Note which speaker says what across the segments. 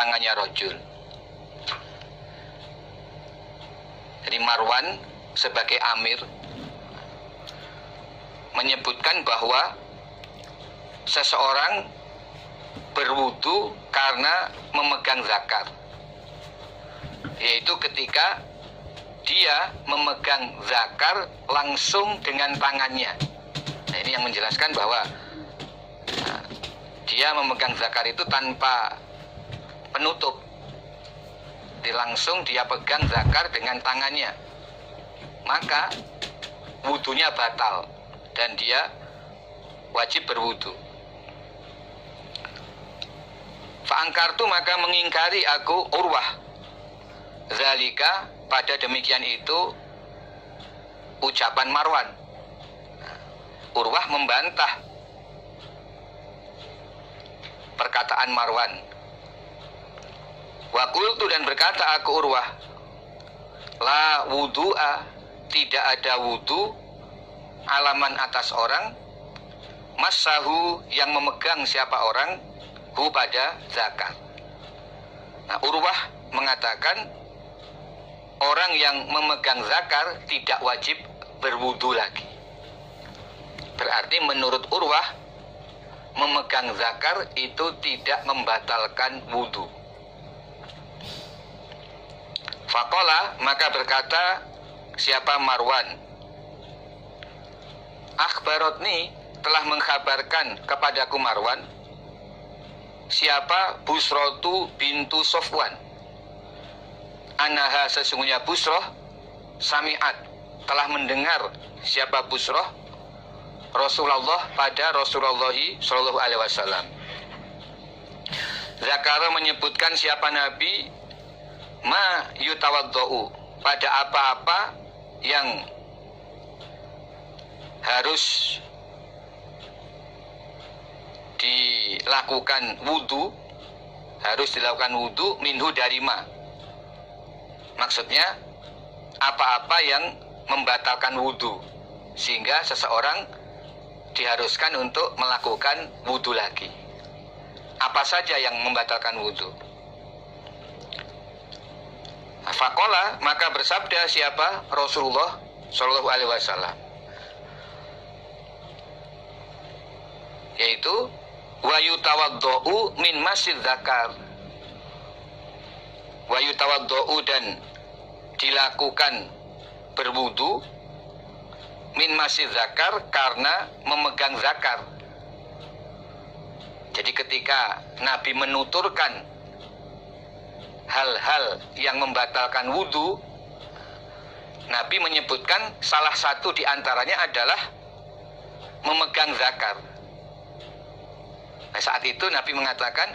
Speaker 1: tangannya rajul. Jadi Marwan sebagai amir menyebutkan bahwa seseorang berwudu karena memegang zakar, yaitu ketika dia memegang zakar langsung dengan tangannya. Nah, ini yang menjelaskan bahwa dia memegang zakar itu tanpa penutup, langsung dia pegang zakar dengan tangannya, maka wudunya batal dan dia wajib berwudu. Fa'angkartu, maka mengingkari aku Urwah zalika, pada demikian itu ucapan Marwan. Urwah membantah perkataan Marwan. Wa qultu, dan berkata aku Urwah, la wudu'a, tidak ada wudu, alaman atas orang, masahu, yang memegang siapa orang, hu, pada zakat. Nah, Urwah mengatakan orang yang memegang zakar tidak wajib berwudu lagi. Berarti menurut Urwah, memegang zakar itu tidak membatalkan wudu. Faqala, maka berkata siapa Marwan, akhbarotni, telah mengkhabarkan kepadaku Marwan, siapa Busrotu bintu Sofwan, anaha, sesungguhnya Busroh, sami'at, telah mendengar siapa Busroh, Rasulullah, pada Rasulullah Shallallahu Alaihi Wasallam. Zakara, menyebutkan siapa Nabi, ma yutawaddo'u, pada apa-apa yang harus dilakukan wudu, minhu, dari ma. Maksudnya apa-apa yang membatalkan wudu, sehingga seseorang diharuskan untuk melakukan wudu lagi. Apa saja yang membatalkan wudu? Faqala, maka bersabda siapa Rasulullah Shallallahu Alaihi Wasallam, yaitu wa yutawaddo'u min masid zakar, wa yutawaddo'u, dan dilakukan berwudu, min masid zakar, karena memegang zakar. Jadi ketika Nabi menuturkan hal-hal yang membatalkan wudu, Nabi menyebutkan salah satu di antaranya adalah memegang zakar. Nah, saat itu Nabi mengatakan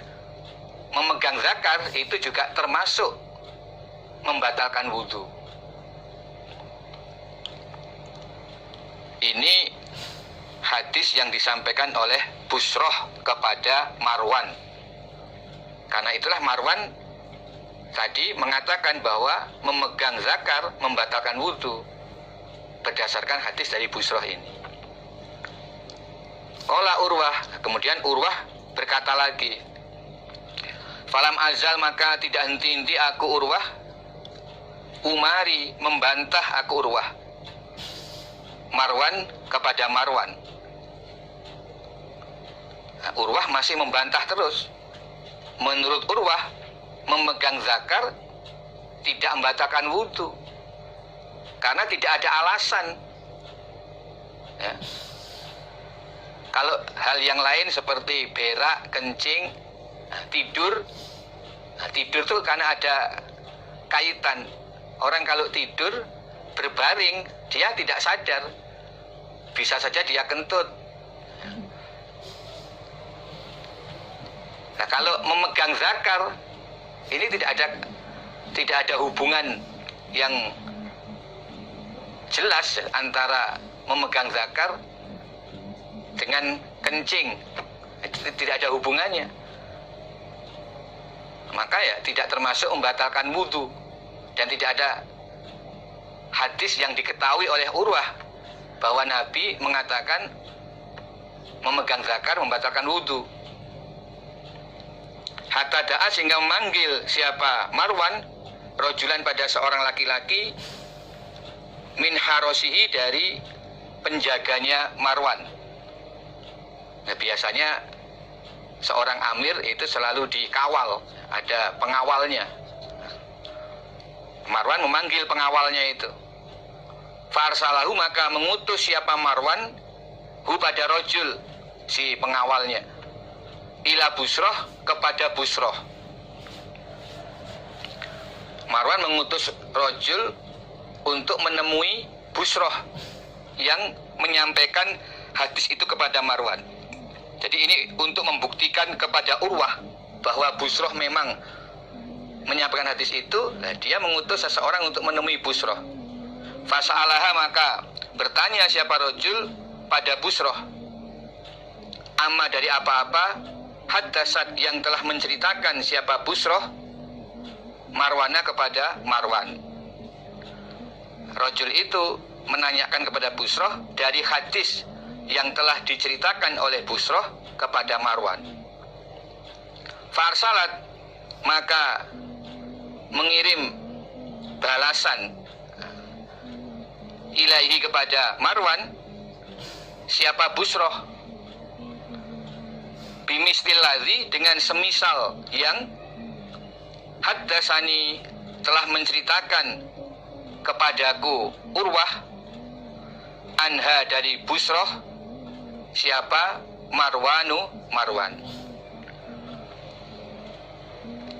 Speaker 1: memegang zakar itu juga termasuk membatalkan wudu. Ini hadis yang disampaikan oleh Busroh kepada Marwan. Karena itulah Marwan tadi mengatakan bahwa memegang zakar membatalkan wudu berdasarkan hadis dari Busroh ini. Qala Urwah, kemudian Urwah berkata lagi, falam azal, maka tidak henti-henti aku Urwah, umari, membantah aku Urwah, Marwan kepada Marwan. Nah, Urwah masih membantah terus. Menurut Urwah, memegang zakar tidak membatalkan wudu karena tidak ada alasan, ya. Kalau hal yang lain seperti berak, kencing, tidur, tidur itu karena ada kaitan. Orang kalau tidur berbaring, dia tidak sadar, bisa saja dia kentut. Nah, kalau memegang zakar ini tidak ada hubungan yang jelas antara memegang zakar dengan kencing, itu tidak ada hubungannya. Maka ya tidak termasuk membatalkan wudu, dan tidak ada hadis yang diketahui oleh Urwah bahwa Nabi mengatakan memegang zakar membatalkan wudu. hatta da'a sehingga memanggil siapa Marwan rojulan pada seorang laki-laki min harosihi dari penjaganya Marwan. Nah, biasanya seorang amir itu selalu dikawal, ada pengawalnya. Marwan memanggil pengawalnya itu. Farsalahu maka mengutus siapa Marwan hu pada rojul si pengawalnya ila Busroh kepada Busroh. Marwan mengutus rojul untuk menemui Busroh yang menyampaikan hadis itu kepada Marwan. Jadi ini untuk membuktikan kepada Urwah bahwa Busroh memang menyampaikan hadis itu. Nah, dia mengutus seseorang untuk menemui Busroh. Fasa'alaha maka bertanya siapa rojul pada Busroh amma dari apa-apa haddasat yang telah menceritakan siapa Busroh Marwana kepada Marwan. Rojul itu menanyakan kepada Busroh dari hadis yang telah diceritakan oleh Busroh kepada Marwan. Farsalat maka mengirim balasan ilaihi kepada Marwan siapa Busroh bimislillazi dengan semisal yang haddasani telah menceritakan kepadaku Urwah anha dari Busroh siapa Marwan.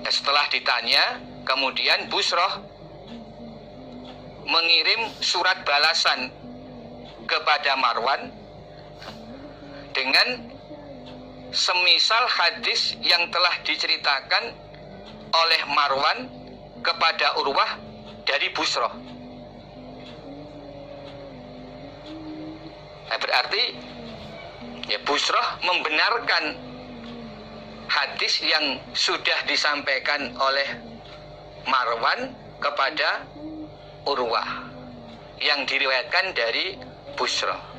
Speaker 1: Nah, setelah ditanya kemudian Busroh mengirim surat balasan kepada Marwan dengan semisal hadis yang telah diceritakan oleh Marwan kepada Urwah dari Busroh. Nah, berarti ya Busroh membenarkan hadis yang sudah disampaikan oleh Marwan kepada Urwah yang diriwayatkan dari Busroh.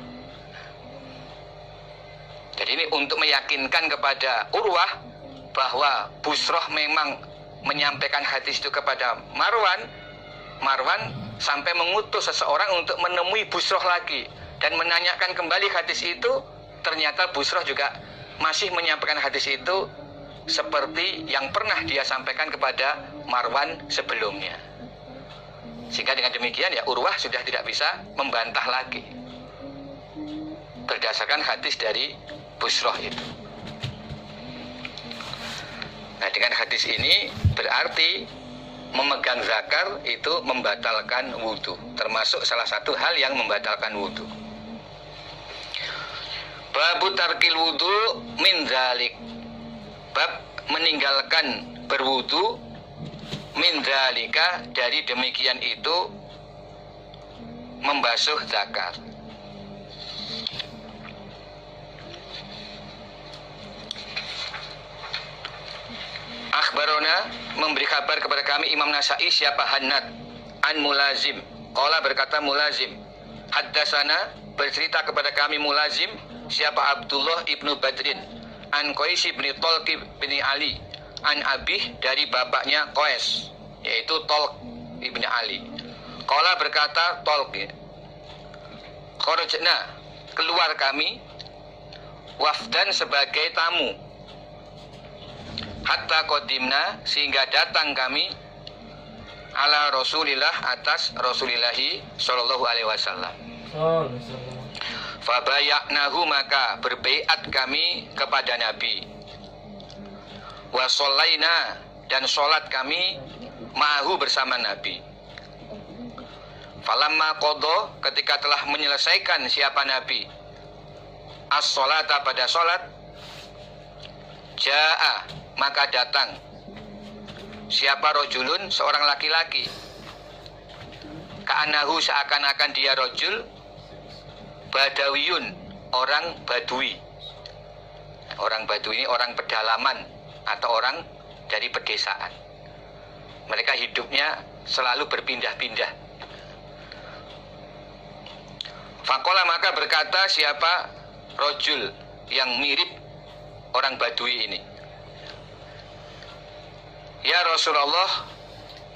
Speaker 1: Jadi ini untuk meyakinkan kepada Urwah bahwa Busroh memang menyampaikan hadis itu kepada Marwan. Marwan sampai mengutus seseorang untuk menemui Busroh lagi dan menanyakan kembali hadis itu. Ternyata Busroh juga masih menyampaikan hadis itu seperti yang pernah dia sampaikan kepada Marwan sebelumnya. Sehingga dengan demikian ya Urwah sudah tidak bisa membantah lagi berdasarkan hadis dari Busroh itu. Nah, dengan hadis ini berarti memegang zakar itu membatalkan wudhu, termasuk salah satu hal yang membatalkan wudhu. Babu tarkil wudhu min dzalik, bab meninggalkan berwudhu min dzalika dari demikian itu membasuh zakar. Akhbarona memberi kabar kepada kami Imam Nasai siapa Hannad an Mulazim. Qala berkata Mulazim, haddasana bercerita kepada kami Mulazim siapa Abdullah ibnu Badrin an Qais ibn Talq bin Ali an Abih dari bapaknya Qais yaitu Talq ibn Ali. Qala berkata Talq, kharajna keluar kami wafdan sebagai tamu hatta qadimna sehingga datang kami ala Rasulillah atas Rasulillahi sallallahu alaihi wasallam. Fabayaknahu maka berbaiat kami kepada Nabi. Wa shallaina dan salat kami ma'ahu bersama Nabi. Falamma qadha ketika telah menyelesaikan siapa Nabi as-sholata pada salat jaa maka datang siapa rojulun seorang laki-laki ka'anahu seakan-akan dia rojul badawiyun orang badui. Orang badui ini orang pedalaman atau orang dari pedesaan. Mereka hidupnya selalu berpindah-pindah. Fakola maka berkata siapa rojul yang mirip orang badui ini, Ya Rasulullah,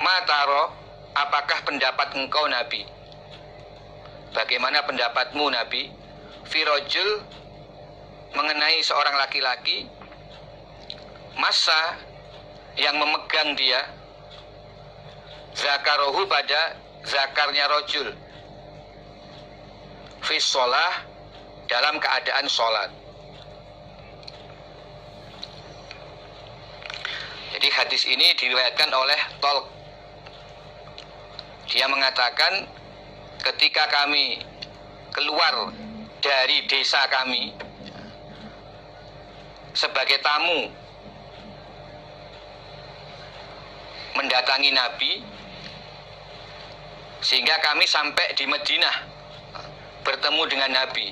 Speaker 1: mataro, apakah pendapat engkau Nabi? Bagaimana pendapatmu Nabi? Firojul, mengenai seorang laki-laki, masa yang memegang dia, zakarohu, pada zakarnya rojul, fisolah, dalam keadaan sholat. Jadi hadis ini diriwayatkan oleh Tolq. Dia mengatakan, ketika kami keluar dari desa kami sebagai tamu mendatangi Nabi, sehingga kami sampai di Madinah bertemu dengan Nabi.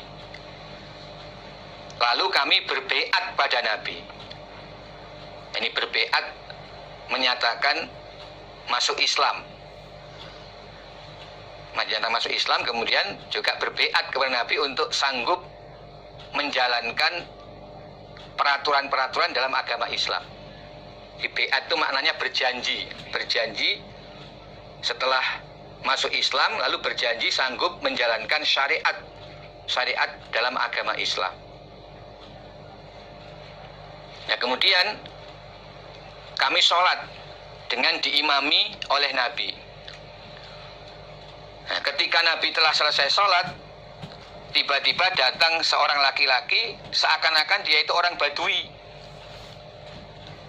Speaker 1: Lalu kami berbeat pada Nabi. Ini berbeat menyatakan masuk Islam. Menyatakan masuk Islam, kemudian juga berbeat kepada Nabi untuk sanggup menjalankan peraturan-peraturan dalam agama Islam. Di beat itu maknanya berjanji. Berjanji setelah masuk Islam, lalu berjanji sanggup menjalankan syariat dalam agama Islam. Nah, kemudian kami sholat dengan diimami oleh Nabi. Nah, ketika Nabi telah selesai sholat, tiba-tiba datang seorang laki-laki, seakan-akan dia itu orang Badui.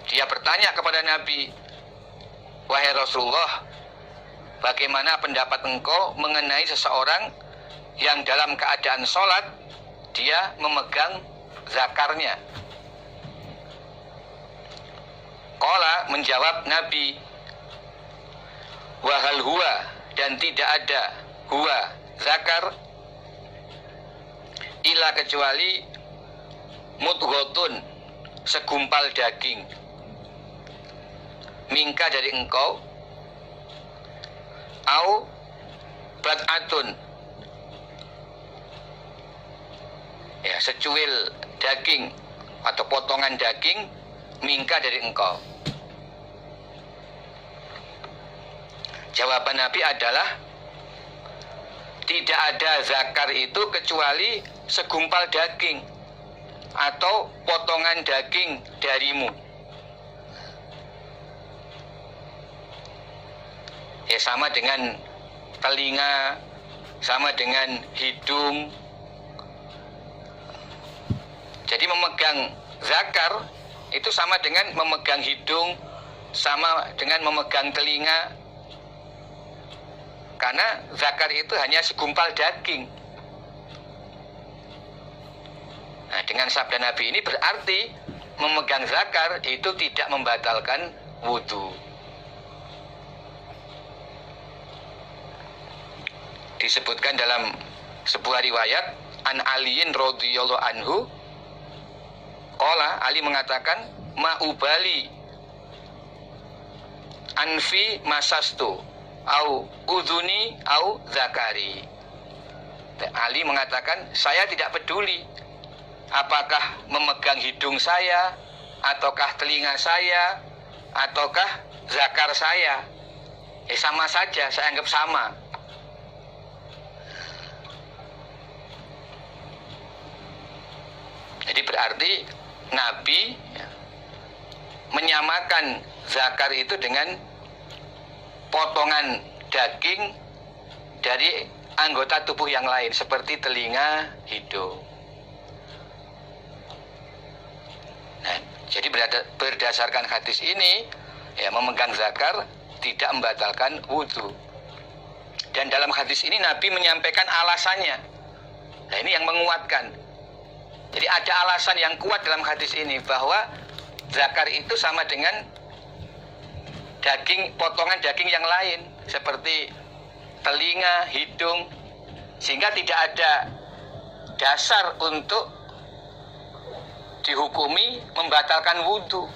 Speaker 1: Dia bertanya kepada Nabi, wahai Rasulullah, bagaimana pendapat engkau mengenai seseorang yang dalam keadaan sholat, dia memegang zakarnya? Qala, menjawab Nabi, wahal huwa, dan tidak ada huwa, zakar, illa, kecuali mudghotun, segumpal daging, mingka, dari engkau, au bat'atun, ya, secuil daging atau potongan daging, mingka, dari engkau. Jawaban Nabi adalah, tidak ada zakar itu kecuali segumpal daging atau potongan daging darimu. Ya, sama dengan telinga, sama dengan hidung. Jadi memegang zakar itu sama dengan memegang hidung, sama dengan memegang telinga. Karena zakar itu hanya segumpal daging. Nah, dengan sabda Nabi ini berarti memegang zakar itu tidak membatalkan wudhu. Disebutkan dalam sebuah riwayat, an Aliin radhiyallahu anhu, qala, Ali mengatakan, ma'ubali anfi masastu au udhuni au zakari. Ali mengatakan, saya tidak peduli apakah memegang hidung saya, ataukah telinga saya, ataukah zakar saya. Sama saja, saya anggap sama. Jadi berarti Nabi menyamakan zakar itu dengan potongan daging dari anggota tubuh yang lain, seperti telinga, hidung. Nah, jadi berdasarkan hadis ini, ya, memegang zakar tidak membatalkan wudhu. Dan dalam hadis ini Nabi menyampaikan alasannya. Nah, ini yang menguatkan. Jadi ada alasan yang kuat dalam hadis ini, bahwa zakar itu sama dengan daging, potongan daging yang lain, seperti telinga, hidung, sehingga tidak ada dasar untuk dihukumi membatalkan wudhu.